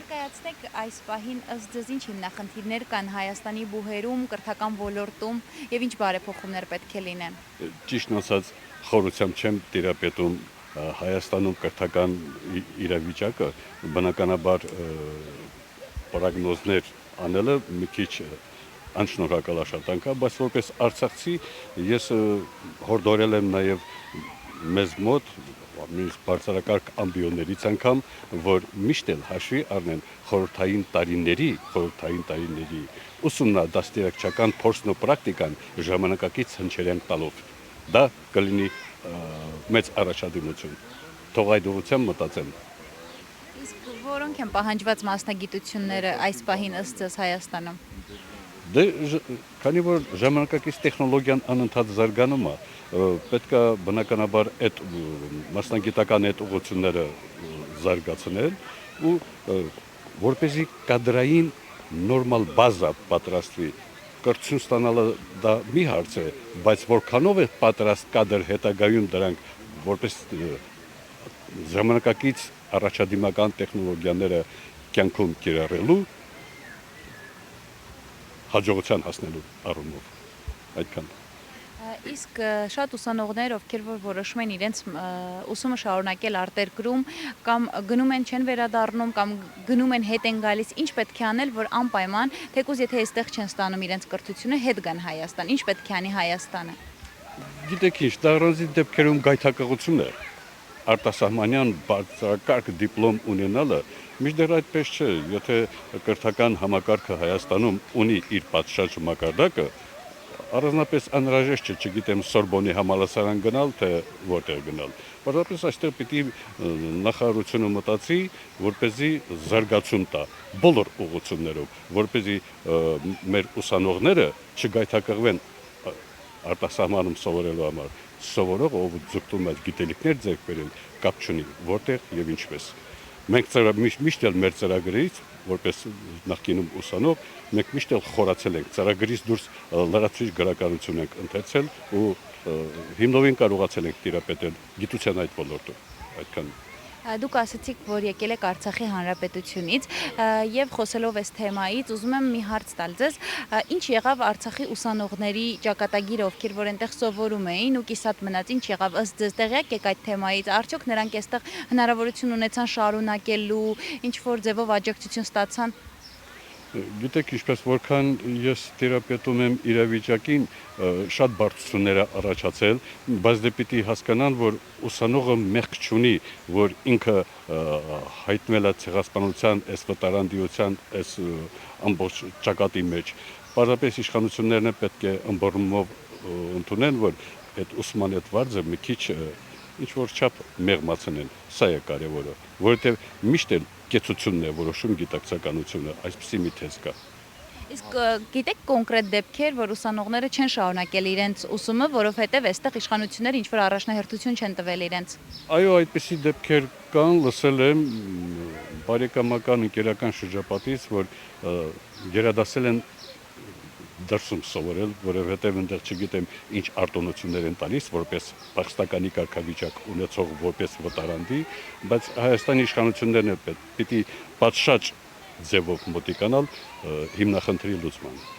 Ներկայացնեք այս պահին ըստ ձեզ ինչ հիմնախնդիրներ կան Հայաստանի բուհերում, կրթական ոլորտում եւ ինչ բարեփոխումներ պետք է լինեն։ Ճիշտն ասած, խորությամբ չեմ տիրապետում Հայաստանում կրթական իրավիճակը, բնականաբար պրոգնոզներ անելը մի քիչ անշնորհակալ աշխատանք է, բայց որպես արցախցի ես հորդորել եմ նաև մեզ մոտ նույնիսկ բարձրակարգ ամբիոններից անգամ, որ միշտ էլ հաշվի առնեն խորհրդային տարիների ուսումնադաստիարակչական փորձն ու պրակտիկան ժամանակակից հնչերենք տալով։ Դա կլինի մեծ առաջադիմություն։ Թող այդ ուղղությամբ մտածեմ։ Իսկ որոնք են պահանջված մասնագիտությունները այս պահին ըստ ձեզ Հայաստանում։ Դե քանի որ ժամանակակից տեխնոլոգիան անընդհատ զարգանում է, պետք է բնականաբար այդ մասնագիտական այդ ուղղությունները զարգացնել ու որպեսզի կադրային նորմալ բազա պատրաստվի, կրթություն ստանալը դա մի հարց է, բայց որքանով է պատրաստ կադր հետագայում դրանք որպես ժամանակակից առաջադիմական տեխնոլոգիաները կյանքում կիրառելու հաջողության հասնելու առումով այդքան։ Իսկ շատ ուսանողներ, ովքեր որ որոշում են իրենց ուսումը շարունակել արտերկրում կամ գնում են չեն վերադառնում կամ գնում են հետ են գալիս, ինչ պետք է անել, որ անպայման, թեկուզ եթե այստեղ չեն ստանում իրենց կրթությունը, հետ գան Հայաստան, ինչ պետք է անի Հայաստանը։ Գիտեք ինչ, դա առանձին դեպքերում գայթակղություն է, արտասահմանյան բարձրակարգ դիպլոմ ունենալը, մինչդեռ այդպես չէ, եթե կրթական համակարգը Հայաստանում ունի իր պատշաճ մակարդակը, առանձնապես անհրաժեշտ չէ, չգիտեմ, Սորբոնի համալսարան գնալ, թե որտեղ գնալ։ Պարզապես այստեղ պիտի նախարարությունը մտածի, որպեսզի զարգացում տա բոլոր ուղղություններով, որպեսզի մեր ուսանողները չգայթակղվեն արտասահմանում սովորելու համար, սովորող ով ձգտում այդ գիտելիքներ ձեռք բերել, կապ չունի, որտեղ եւ ինչպես։ Մենք միշտ էլ մեր ծրագրից, որպես նախկինում ուսանող, մենք միշտ էլ խորացել ենք, ծրագրից դուրս լրացուցիչ գրականություն ենք ընթերցել ու հիմնովին կարողացել ենք տիրապետել գիտության այդ ոլորտում, այդքան։ Դուք ասացիք, որ եկել եք Արցախի Հանրապետությունից եւ խոսելով այս թեմայից, ուզում եմ մի հարց տալ ձեզ, ինչ եղավ Արցախի ուսանողների ճակատագիրը, ովքեր որ այնտեղ սովորում էին ու կիսատ մնաց, ինչ եղավ ըստ ձեզ տեղյակ եք այդ թեմայից, արդյոք նրանք այստեղ հնարավորություն ունեցան շարունակելու, ինչ որ ձևով աջակցություն ստացան։ Գիտեք, ինչպես որքան ես տիրապետում եմ իրավիճակին, շատ բարդություններ է առաջացել, բայց դե պիտի հասկանան, որ ուսանողը մեղք չունի, որ ինքը հայտնվել է ցեղասպանության, այս վտարանդիության, այս ամբողջ ճակատի մեջ։ Պարզապես իշխանություններն է պետք է ըմբռնումով ընդունեն, որ այդ ուսման այդ վարձը մի քիչ ինչ-որ չափ մեղմացնեն, սա է կարևորը, որովհետև միշտ էլ կեցությունն է որոշում գիտակցականությունը, այսպիսի մի թեզ կա։ Իսկ գիտեք կոնկրետ դեպքեր, որ ուսանողները չեն շարունակել իրենց ուսումը, որովհետև այստեղ իշխանությունները ինչ-որ առաջնահերթություն չեն տվել իրենց։ Այո, այդպիսի դեպքեր կան, լսել եմ բարեկամական ընկերական շրջապատից, որ գերադասել են դրսում սովորել, որովհետև այնտեղ չգիտեմ ինչ արտոնություններ են տալիս, որպես փախստականի կարգավիճակ ունեցող որպես վտարանդի, բայց Հայաստանի իշխանություններն էլ պիտի պատշաճ ձևով մոտիկանալ հիմնախնդրի լուծմանը։